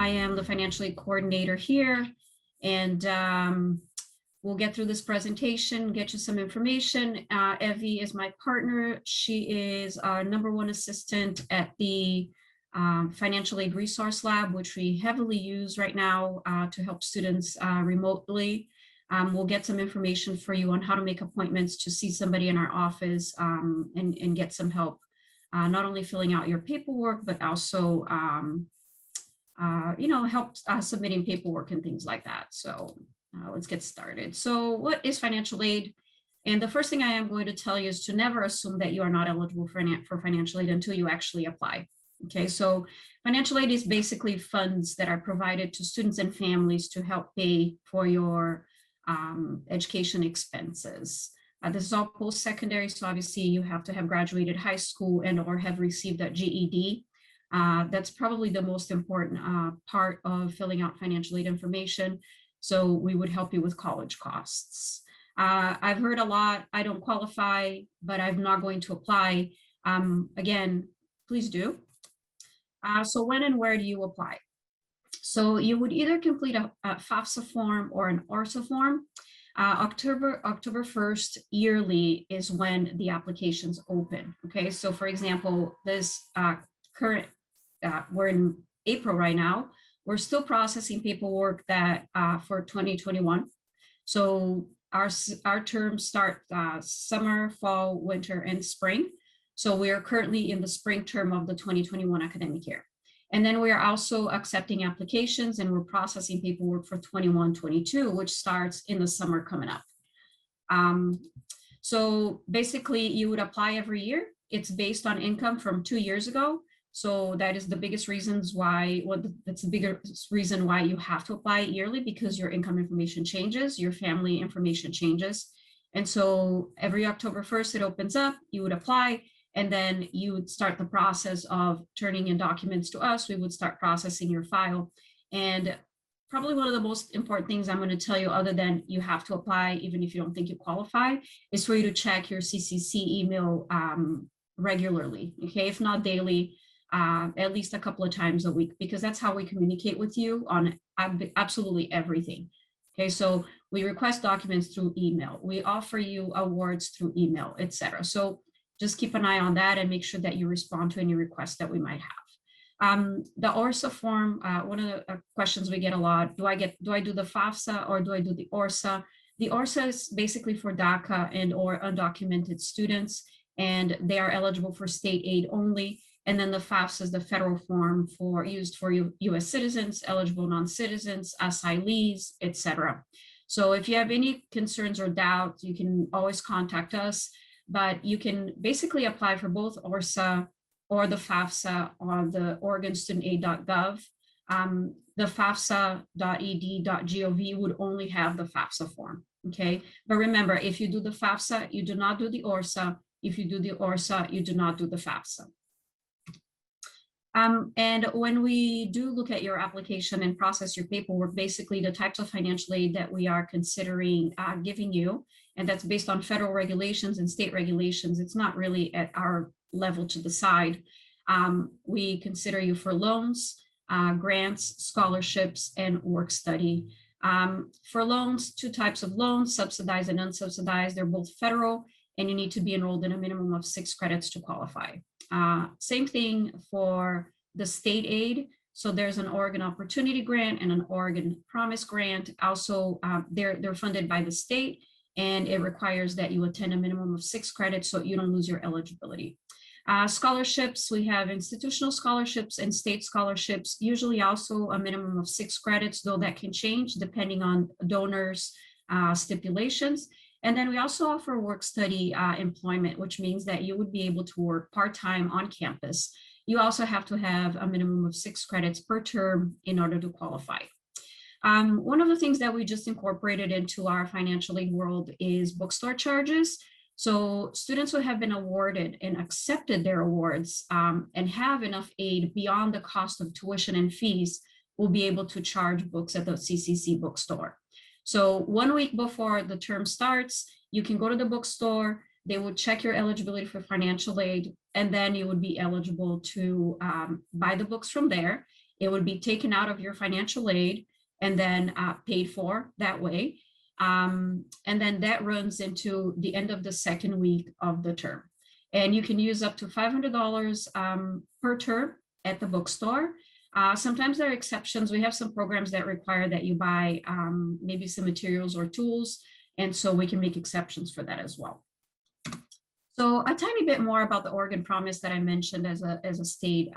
I am the financial aid coordinator here, and we'll get through this presentation, get you some information. Evie is my partner. She is our #1 assistant at the Financial Aid Resource Lab, which we heavily use right now to help students remotely. We'll get some information for you on how to make appointments to see somebody in our office and get some help, not only filling out your paperwork, but also help submitting paperwork and things like that. So let's get started. So what is financial aid? And the first thing I am going to tell you is to never assume that you are not eligible for financial aid until you actually apply. Okay, so financial aid is basically funds that are provided to students and families to help pay for your education expenses. This is all post-secondary, so obviously you have to have graduated high school and or have received a GED. That's probably the most important part of filling out financial aid information. So we would help you with college costs. I've heard a lot, I don't qualify, but I'm not going to apply. Again, please do. So when and where do you apply? So you would either complete a FAFSA form or an ORSA form. October 1st yearly is when the applications open. Okay, so for example, this current, we're in April right now. We're still processing paperwork that for 2021. So our terms start summer, fall, winter, and spring. So we are currently in the spring term of the 2021 academic year. And then we are also accepting applications and we're processing paperwork for 21-22, which starts in the summer coming up. So basically you would apply every year. It's based on income from 2 years ago. So that is the biggest reasons why, that's the biggest reason why you have to apply yearly, because your income information changes, your family information changes. And so every October 1st, it opens up, you would apply, and then you would start the process of turning in documents to us. We would start processing your file. And probably one of the most important things I'm going to tell you, other than you have to apply, even if you don't think you qualify, is for you to check your CCC email regularly, okay? If not daily, at least a couple of times a week, because that's how we communicate with you on absolutely everything. Okay, so we request documents through email. We offer you awards through email, etc. So just keep an eye on that and make sure that you respond to any requests that we might have. The ORSA form, one of the questions we get a lot, do I do the FAFSA or do I do the ORSA? The ORSA is basically for DACA and or undocumented students, and they are eligible for state aid only. And then the FAFSA is the federal form used for US citizens, eligible non-citizens, asylees, etc. So if you have any concerns or doubts, you can always contact us, but you can basically apply for both ORSA or the FAFSA on the OregonStudentAid.gov. The FAFSA.ed.gov would only have the FAFSA form, okay? But remember, if you do the FAFSA, you do not do the ORSA. If you do the ORSA, you do not do the FAFSA. And when we do look at your application and process your paperwork, basically the types of financial aid that we are considering giving you, and that's based on federal regulations and state regulations, it's not really at our level to decide. We consider you for loans, grants, scholarships, and work study. For loans, 2 types of loans, subsidized and unsubsidized. They're both federal, and you need to be enrolled in a minimum of 6 credits to qualify. Same thing for the state aid. So there's an Oregon Opportunity Grant and an Oregon Promise Grant. Also, they're funded by the state, and it requires that you attend a minimum of 6 credits so you don't lose your eligibility. Scholarships, we have institutional scholarships and state scholarships, usually also a minimum of 6 credits, though that can change depending on donors' stipulations. And then we also offer work study employment, which means that you would be able to work part-time on campus. You also have to have a minimum of 6 credits per term in order to qualify. One of the things that we just incorporated into our financial aid world is bookstore charges. So students who have been awarded and accepted their awards and have enough aid beyond the cost of tuition and fees will be able to charge books at the CCC bookstore. So 1 week before the term starts, you can go to the bookstore, they would check your eligibility for financial aid, and then you would be eligible to buy the books from there. It would be taken out of your financial aid and then paid for that way. And then that runs into the end of the second week of the term. And you can use up to $500 per term at the bookstore. Sometimes there are exceptions. We have some programs that require that you buy maybe some materials or tools. And so we can make exceptions for that as well. So a tiny bit more about the Oregon Promise that I mentioned as a state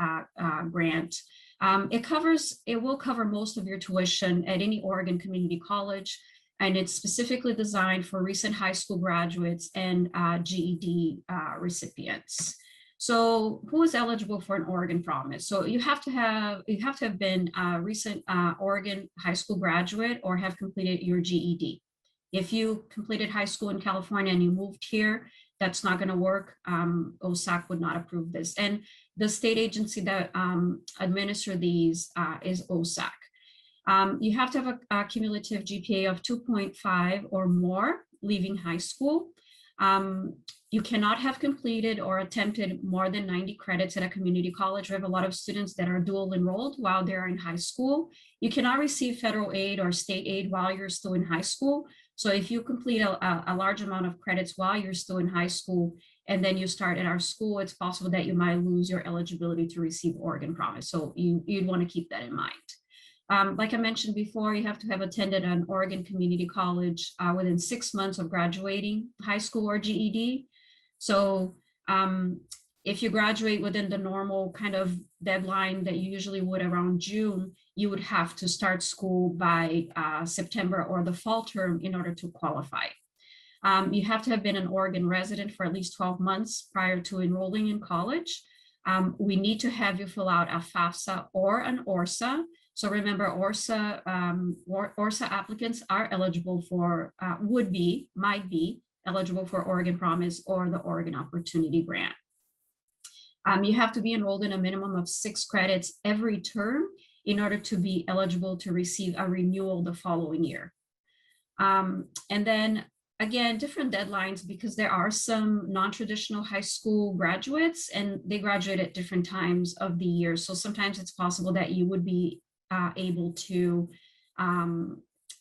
grant. It will cover most of your tuition at any Oregon community college, and it's specifically designed for recent high school graduates and GED recipients. So who is eligible for an Oregon Promise? So you have to have been a recent Oregon high school graduate or have completed your GED. If you completed high school in California and you moved here, that's not going to work. OSAC would not approve this. And the state agency that administer these is OSAC. You have to have a cumulative GPA of 2.5 or more leaving high school. You cannot have completed or attempted more than 90 credits at a community college. We have a lot of students that are dual enrolled while they're in high school. You cannot receive federal aid or state aid while you're still in high school. So if you complete a large amount of credits while you're still in high school, and then you start at our school, it's possible that you might lose your eligibility to receive Oregon Promise. So you'd want to keep that in mind. Like I mentioned before, you have to have attended an Oregon community college within 6 months of graduating high school or GED. So if you graduate within the normal kind of deadline that you usually would around June, you would have to start school by September or the fall term in order to qualify. You have to have been an Oregon resident for at least 12 months prior to enrolling in college. We need to have you fill out a FAFSA or an ORSA. So remember, ORSA applicants are eligible for, might be eligible for Oregon Promise or the Oregon Opportunity Grant. You have to be enrolled in a minimum of 6 credits every term in order to be eligible to receive a renewal the following year. And then again, different deadlines because there are some non-traditional high school graduates and they graduate at different times of the year. So sometimes it's possible that you would be able to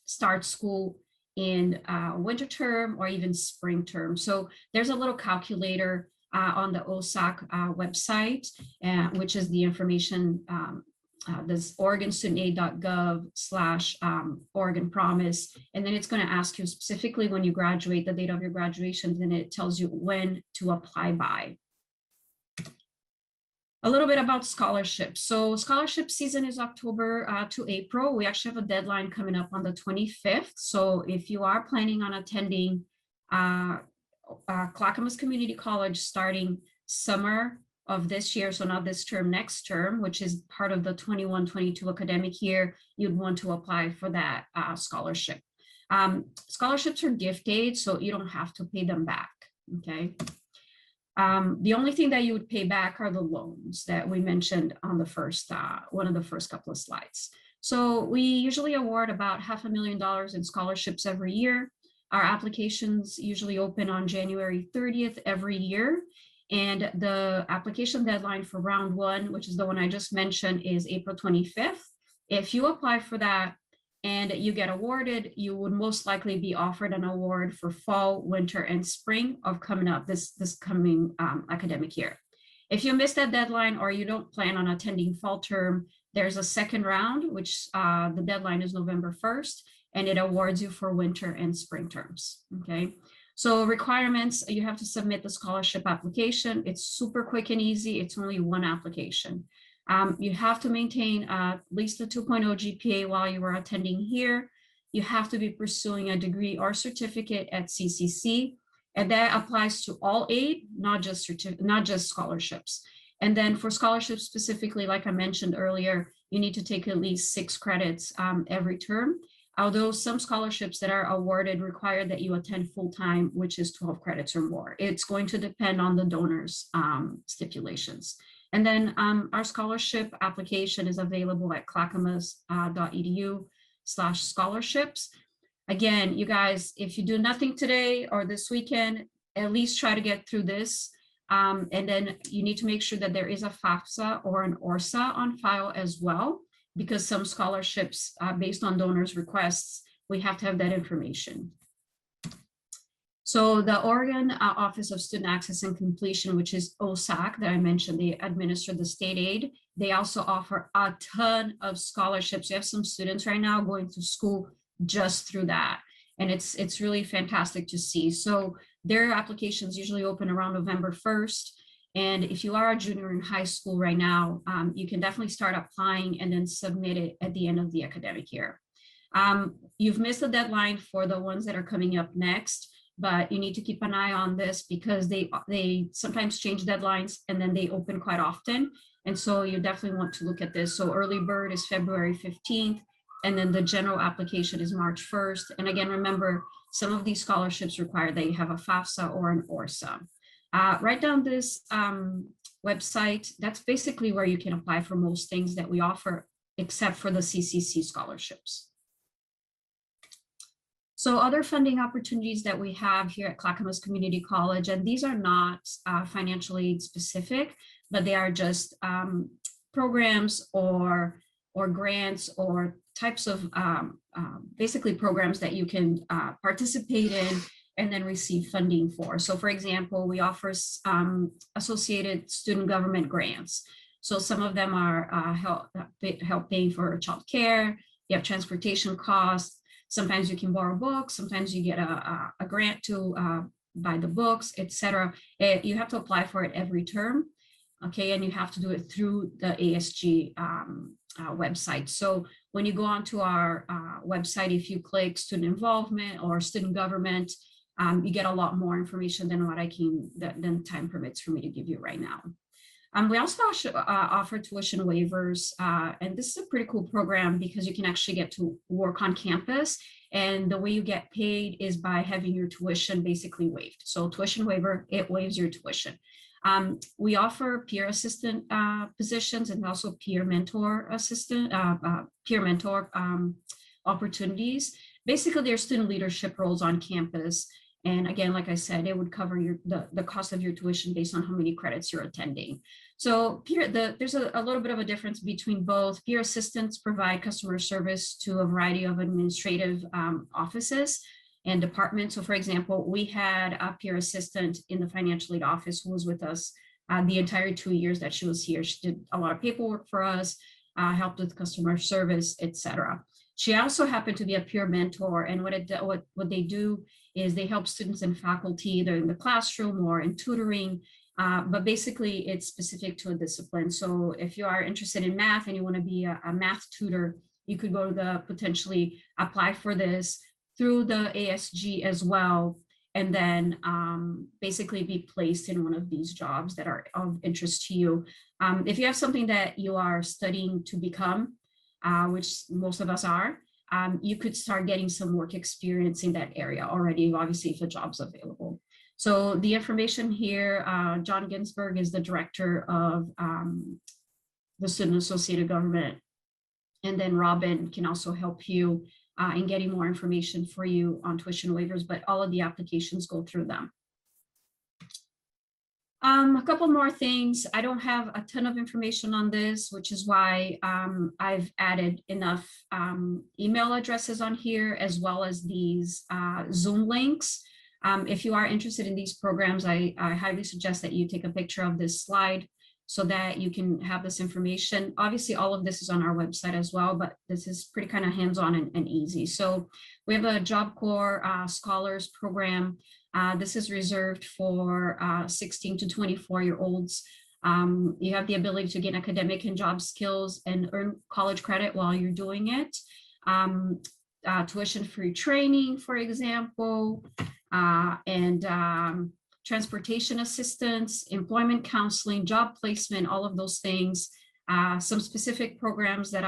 start school in winter term or even spring term. So there's a little calculator on the OSAC website, which is the information, this oregonstudentaid.gov/Oregon Promise. And then it's going to ask you specifically when you graduate, the date of your graduation, then it tells you when to apply by. A little bit about scholarships. So scholarship season is October to April. We actually have a deadline coming up on the 25th. So if you are planning on attending Clackamas Community College starting summer of this year, so not this term, next term, which is part of the 21-22 academic year, you'd want to apply for that scholarship. Scholarships are gift aid, so you don't have to pay them back, okay? The only thing that you would pay back are the loans that we mentioned on the first, one of the first couple of slides. So we usually award about $500,000 in scholarships every year. Our applications usually open on January 30th every year. And the application deadline for round 1, which is the one I just mentioned, is April 25th. If you apply for that and you get awarded, you would most likely be offered an award for fall, winter, and spring of coming up this coming academic year. If you miss that deadline or you don't plan on attending fall term, there's a second round, which the deadline is November 1st, and it awards you for winter and spring terms, okay? So requirements, you have to submit the scholarship application. It's super quick and easy. It's only one application. You have to maintain at least a 2.0 GPA while you are attending here. You have to be pursuing a degree or certificate at CCC, and that applies to all aid, not just scholarships. And then for scholarships specifically, like I mentioned earlier, you need to take at least 6 credits every term. Although some scholarships that are awarded require that you attend full-time, which is 12 credits or more. It's going to depend on the donor's stipulations. And then our scholarship application is available at clackamas.edu/scholarships. Again, you guys, if you do nothing today or this weekend, at least try to get through this. And then you need to make sure that there is a FAFSA or an ORSA on file as well. because some scholarships based on donors' requests, we have to have that information. So the Oregon Office of Student Access and Completion, which is OSAC that I mentioned, they administer the state aid. They also offer a ton of scholarships. You have some students right now going to school just through that. And it's really fantastic to see. So their applications usually open around November 1st. And if you are a junior in high school right now, you can definitely start applying and then submit it at the end of the academic year. You've missed the deadline for the ones that are coming up next, but you need to keep an eye on this because they sometimes change deadlines and then they open quite often. And so you definitely want to look at this. So early bird is February 15th, and then the general application is March 1st. And again, remember, some of these scholarships require that you have a FAFSA or an ORSA. Write down this website. That's basically where you can apply for most things that we offer, except for the CCC scholarships. So other funding opportunities that we have here at Clackamas Community College, and these are not financial aid specific, but they are just programs or grants or types of basically programs that you can participate in and then receive funding for. So for example, we offer associated student government grants. So some of them are help paying for childcare, you have transportation costs. Sometimes you can borrow books, sometimes you get a grant to buy the books, etc. You have to apply for it every term, okay? And you have to do it through the ASG website. So when you go onto our website, if you click student involvement or student government, you get a lot more information than what than time permits for me to give you right now. We also offer tuition waivers, and this is a pretty cool program because you can actually get to work on campus, and the way you get paid is by having your tuition basically waived. So tuition waiver, it waives your tuition. We offer peer assistant positions and also peer mentor assistant, peer mentor opportunities. Basically, they're student leadership roles on campus. And again, like I said, it would cover the cost of your tuition based on how many credits you're attending. So there's a little bit of a difference between both. Peer assistants provide customer service to a variety of administrative offices and departments. So for example, we had a peer assistant in the financial aid office who was with us the entire 2 years that she was here. She did a lot of paperwork for us, helped with customer service, etc. She also happened to be a peer mentor, and what they do is they help students and faculty either in the classroom or in tutoring, but basically it's specific to a discipline. So if you are interested in math and you want to be a math tutor, you could go to potentially apply for this through the ASG as well, and then basically be placed in one of these jobs that are of interest to you. If you have something that you are studying to become, which most of us are, you could start getting some work experience in that area already, obviously, if a job's available. So the information here, John Ginsberg is the director of the Student Associated Government. And then Robin can also help you in getting more information for you on tuition waivers, but all of the applications go through them. A couple more things. I don't have a ton of information on this, which is why I've added enough email addresses on here, as well as these Zoom links. If you are interested in these programs, I highly suggest that you take a picture of this slide so that you can have this information. Obviously, all of this is on our website as well, but this is pretty kind of hands-on and easy. So we have a Job Corps Scholars Program. This is reserved for 16 to 24-year-olds. You have the ability to gain academic and job skills and earn college credit while you're doing it. Tuition-free training, for example, and transportation assistance, employment counseling, job placement, all of those things. Some specific programs that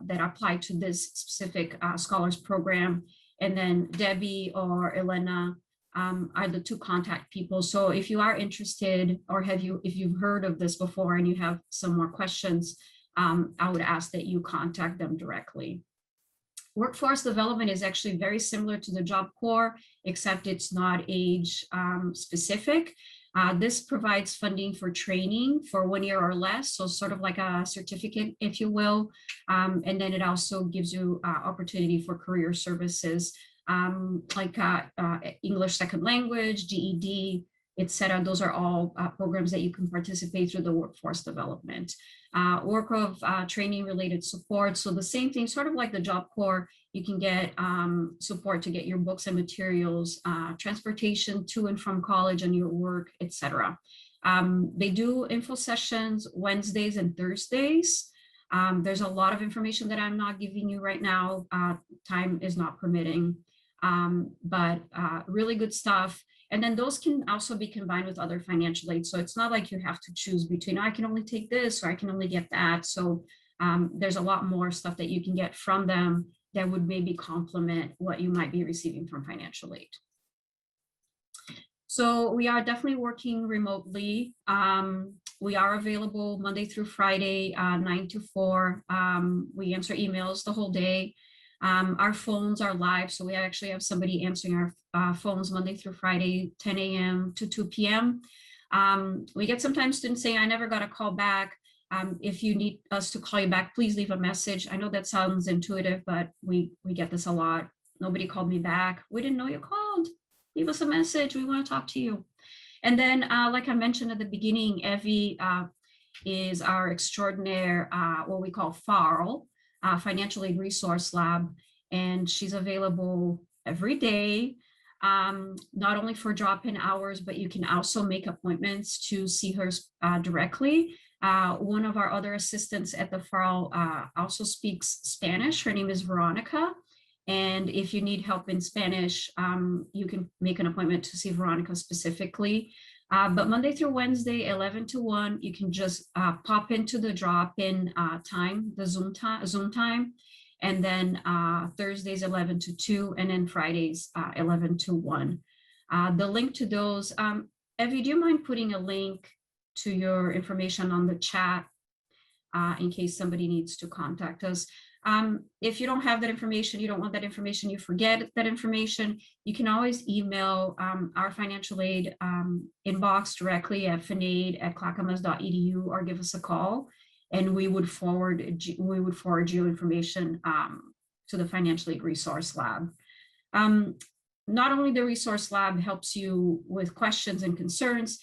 apply to this specific scholars program. And then Debbie or Elena are the two contact people. So if you are interested, or if you've heard of this before and you have some more questions, I would ask that you contact them directly. Workforce development is actually very similar to the Job Corps, except it's not age specific. This provides funding for training for 1 year or less, so sort of like a certificate, if you will. And then it also gives you opportunity for career services like English second language, GED, etc. Those are all programs that you can participate through the workforce development. Work of training related support. So the same thing, sort of like the Job Corps, you can get support to get your books and materials, transportation to and from college and your work, etc. They do info sessions Wednesdays and Thursdays. There's a lot of information that I'm not giving you right now. Time is not permitting, but really good stuff. And then those can also be combined with other financial aid. So it's not like you have to choose between, I can only take this or I can only get that. So there's a lot more stuff that you can get from them that would maybe complement what you might be receiving from financial aid. So we are definitely working remotely. We are available Monday through Friday, 9 to 4. We answer emails the whole day. Our phones are live, so we actually have somebody answering our phones Monday through Friday, 10 a.m. to 2 p.m. We get sometimes students saying, I never got a call back. If you need us to call you back, please leave a message. I know that sounds intuitive, but we get this a lot. Nobody called me back. We didn't know you called. Leave us a message. We want to talk to you. And then, like I mentioned at the beginning, Evie is our extraordinaire, what we call FARL, Financial Aid Resource Lab, and she's available every day, not only for drop-in hours, but you can also make appointments to see her directly. One of our other assistants at the FARL also speaks Spanish. Her name is Veronica. And if you need help in Spanish, you can make an appointment to see Veronica specifically. But Monday through Wednesday, 11 to 1, you can just pop into the drop-in time, the Zoom time, and then Thursdays, 11 to 2, and then Fridays, 11 to 1. The link to those, Evie, do you mind putting a link to your information on the chat in case somebody needs to contact us? If you don't have that information, you don't want that information, you forget that information, you can always email our financial aid inbox directly at finaid@clackamas.edu or give us a call, and we would forward you information to the Financial Aid Resource Lab. Not only the Resource Lab helps you with questions and concerns,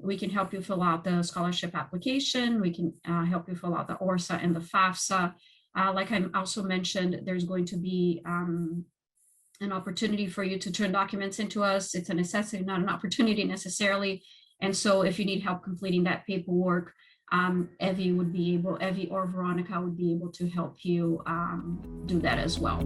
we can help you fill out the scholarship application, we can help you fill out the ORSA and the FAFSA. Like I also mentioned, there's going to be an opportunity for you to turn documents into us. It's a necessity, not an opportunity necessarily. And so if you need help completing that paperwork, Evie or Veronica would be able to help you do that as well.